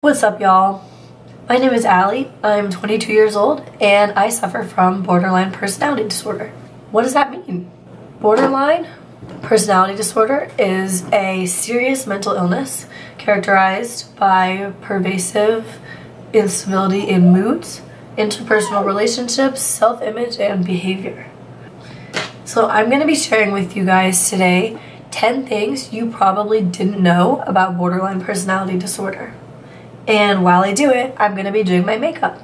What's up, y'all? My name is Allie. I'm 22 years old and I suffer from borderline personality disorder. What does that mean? Borderline personality disorder is a serious mental illness characterized by pervasive instability in moods, interpersonal relationships, self-image, and behavior. So I'm going to be sharing with you guys today 10 things you probably didn't know about borderline personality disorder. And while I do it, I'm going to be doing my makeup.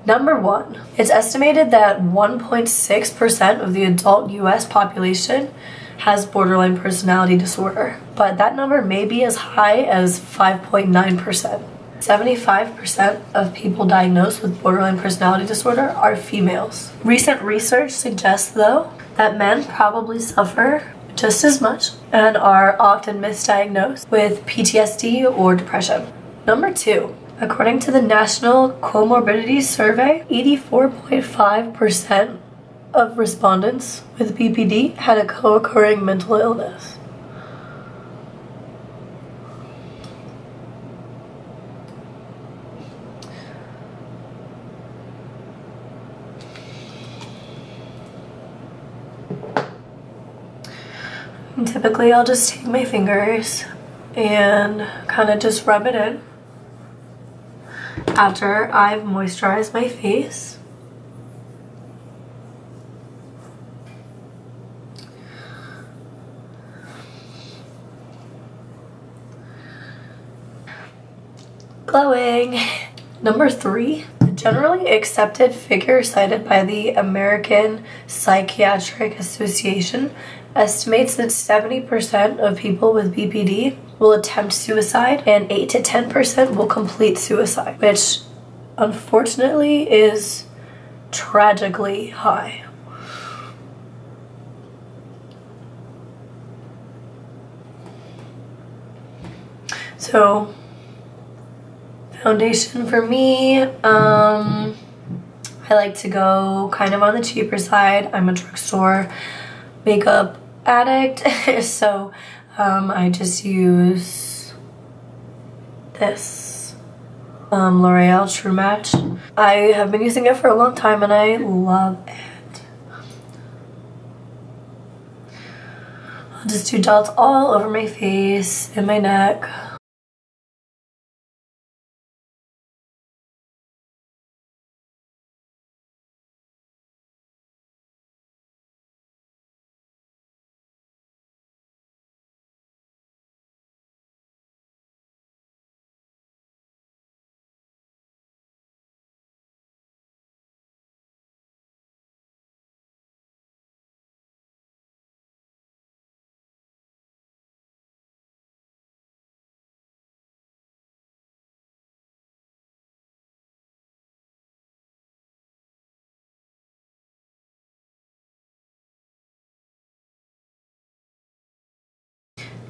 Number 1, it's estimated that 1.6% of the adult US population has borderline personality disorder, but that number may be as high as 5.9%. 75% of people diagnosed with borderline personality disorder are females. Recent research suggests, though, that men probably suffer just as much and are often misdiagnosed with PTSD or depression. Number 2, according to the National Comorbidity Survey, 84.5% of respondents with BPD had a co-occurring mental illness. And typically I'll just take my fingers and kind of just rub it in after I've moisturized my face. Glowing. Number 3, the generally accepted figure cited by the American Psychiatric Association estimates that 70% of people with BPD will attempt suicide and 8 to 10% will complete suicide, which unfortunately is tragically high. So, foundation for me, I like to go kind of on the cheaper side. I'm a drugstore makeup addict, so I just use this L'Oreal True Match. I have been using it for a long time and I love it. I'll just do dots all over my face and my neck.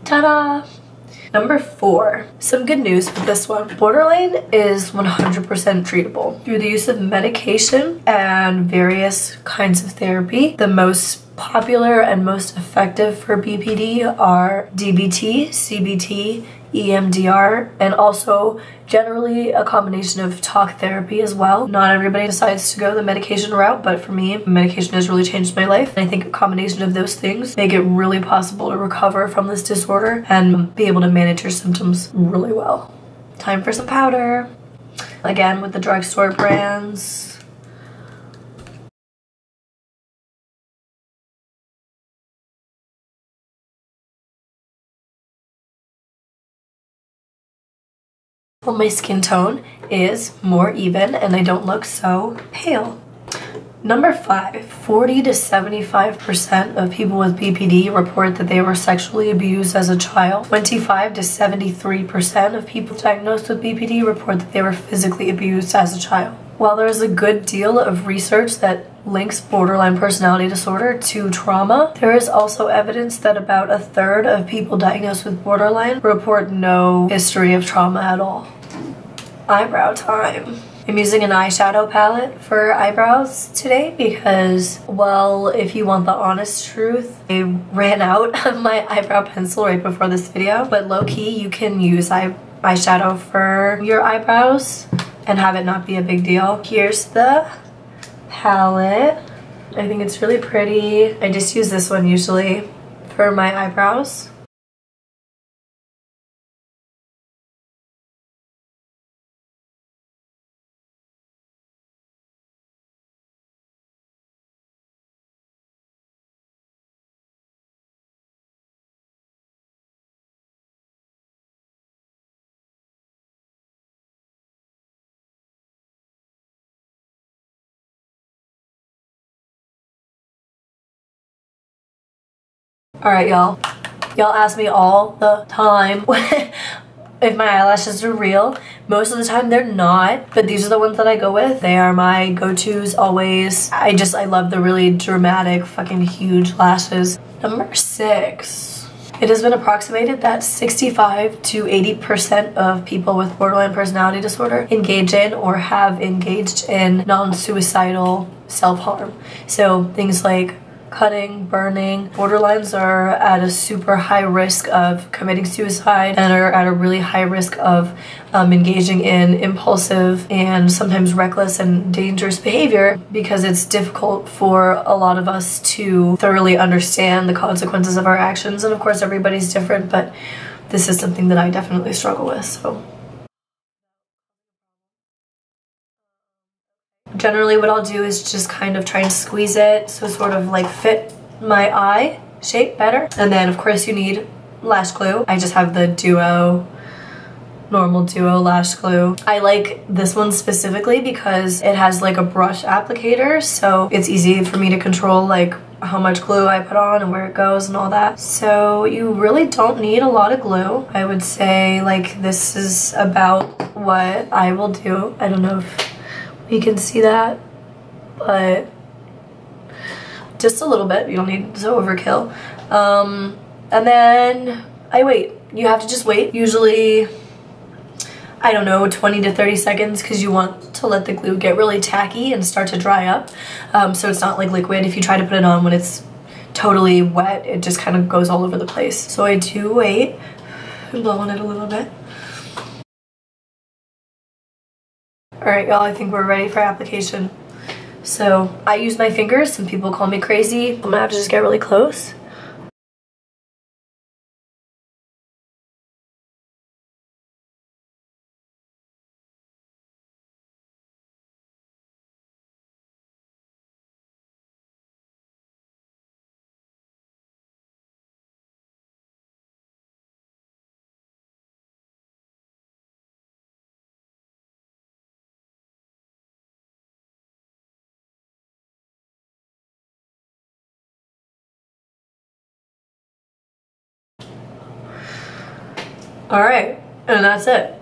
Ta-da! Number 4, some good news with this one. Borderline is 100% treatable through the use of medication and various kinds of therapy. The most popular and most effective for BPD are DBT, CBT, EMDR, and also generally a combination of talk therapy as well. Not everybody decides to go the medication route, but for me, medication has really changed my life. And I think a combination of those things make it really possible to recover from this disorder and be able to manage your symptoms really well. Time for some powder. Again, with the drugstore brands. Well, my skin tone is more even and I don't look so pale. Number 5, 40 to 75% of people with BPD report that they were sexually abused as a child. 25 to 73% of people diagnosed with BPD report that they were physically abused as a child. While there is a good deal of research that links borderline personality disorder to trauma, there is also evidence that about 1/3 of people diagnosed with borderline report no history of trauma at all. Eyebrow time. I'm using an eyeshadow palette for eyebrows today because, well, if you want the honest truth, I ran out of my eyebrow pencil right before this video, but low-key you can use eyeshadow for your eyebrows and have it not be a big deal. Here's the palette. I think it's really pretty. I just use this one usually for my eyebrows. Alright, y'all. Y'all ask me all the time if my eyelashes are real. Most of the time they're not, but these are the ones that I go with. They are my go-tos always. I love the really dramatic, fucking huge lashes. Number 6. It has been approximated that 65 to 80% of people with borderline personality disorder engage in or have engaged in non-suicidal self-harm. So things like cutting, burning. Borderlines are at a super high risk of committing suicide and are at a really high risk of engaging in impulsive and sometimes reckless and dangerous behavior because it's difficult for a lot of us to thoroughly understand the consequences of our actions. And of course everybody's different, but this is something that I definitely struggle with. So generally what I'll do is just kind of try and squeeze it so sort of like fit my eye shape better. And then of course you need lash glue. I just have the normal duo lash glue. I like this one specifically because it has like a brush applicator, so it's easy for me to control like how much glue I put on and where it goes and all that. So you really don't need a lot of glue. I would say like this is about what I will do. I don't know if you can see that, but just a little bit. You don't need to overkill. And then I wait. You have to just wait. Usually, I don't know, 20 to 30 seconds because you want to let the glue get really tacky and start to dry up. So it's not like liquid. If you try to put it on when it's totally wet, it just kind of goes all over the place. So I do wait and blow on it a little bit. Alright y'all, I think we're ready for application. So I use my fingers. Some people call me crazy. I'm gonna have to just get really close. Alright, and that's it.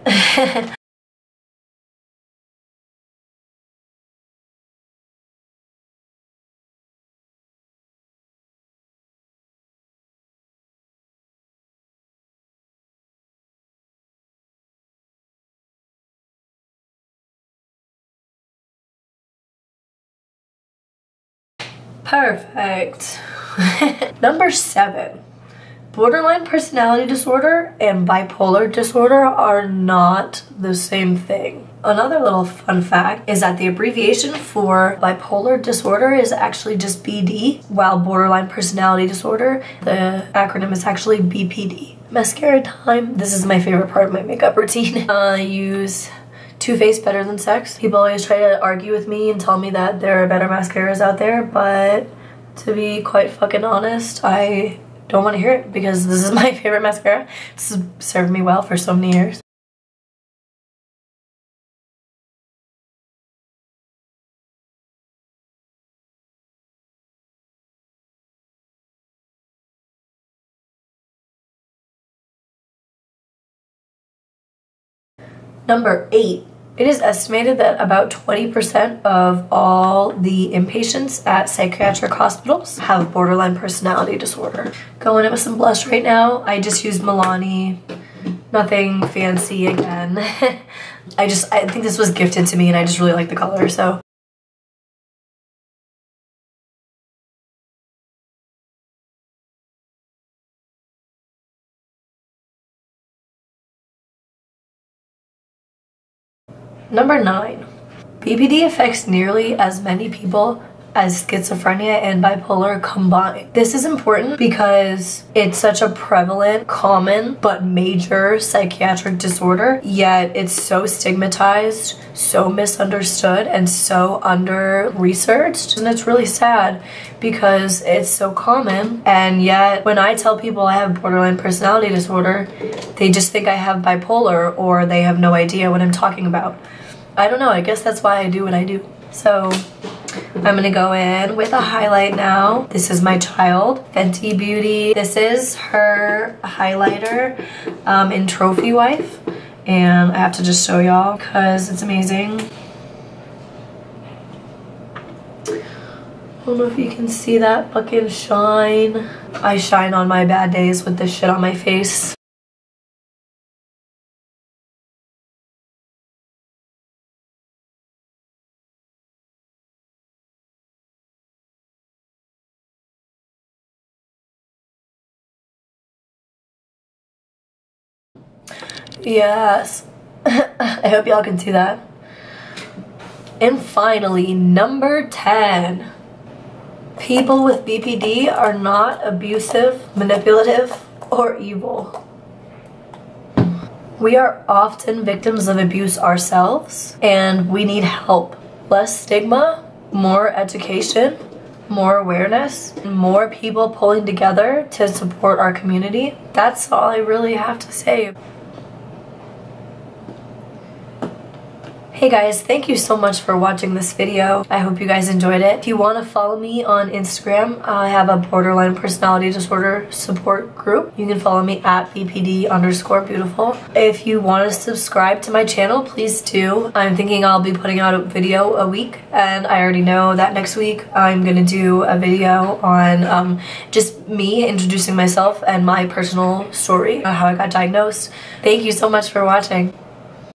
Perfect. Number 7. Borderline personality disorder and bipolar disorder are not the same thing. Another little fun fact is that the abbreviation for bipolar disorder is actually just BD, while borderline personality disorder, the acronym is actually BPD. Mascara time. This is my favorite part of my makeup routine. I use Too Faced Better Than Sex. People always try to argue with me and tell me that there are better mascaras out there, but to be quite fucking honest, I don't want to hear it because this is my favorite mascara. This has served me well for so many years. Number 8. It is estimated that about 20% of all the inpatients at psychiatric hospitals have borderline personality disorder. Going in with some blush right now. I just used Milani. Nothing fancy again. I think this was gifted to me and I just really like the color, so. Number 9. BPD affects nearly as many people as schizophrenia and bipolar combined. This is important because it's such a prevalent, common, but major psychiatric disorder, yet it's so stigmatized, so misunderstood, and so under-researched. And it's really sad because it's so common, and yet when I tell people I have borderline personality disorder, they just think I have bipolar, or they have no idea what I'm talking about. I don't know, I guess that's why I do what I do. So I'm gonna go in with a highlight now. This is my child, Fenty Beauty. This is her highlighter in Trophy Wife. And I have to just show y'all because it's amazing. I don't know if you can see that fucking shine. I shine on my bad days with this shit on my face. Yes. I hope y'all can see that. And finally, number 10. People with BPD are not abusive, manipulative, or evil. We are often victims of abuse ourselves, and we need help. Less stigma, more education, more awareness, and more people pulling together to support our community. That's all I really have to say. Hey guys, thank you so much for watching this video. I hope you guys enjoyed it. If you want to follow me on Instagram, I have a borderline personality disorder support group. You can follow me at BPD_beautiful. If you want to subscribe to my channel, please do. I'm thinking I'll be putting out a video a week, and I already know that next week I'm gonna do a video on just me introducing myself and my personal story, how I got diagnosed. Thank you so much for watching.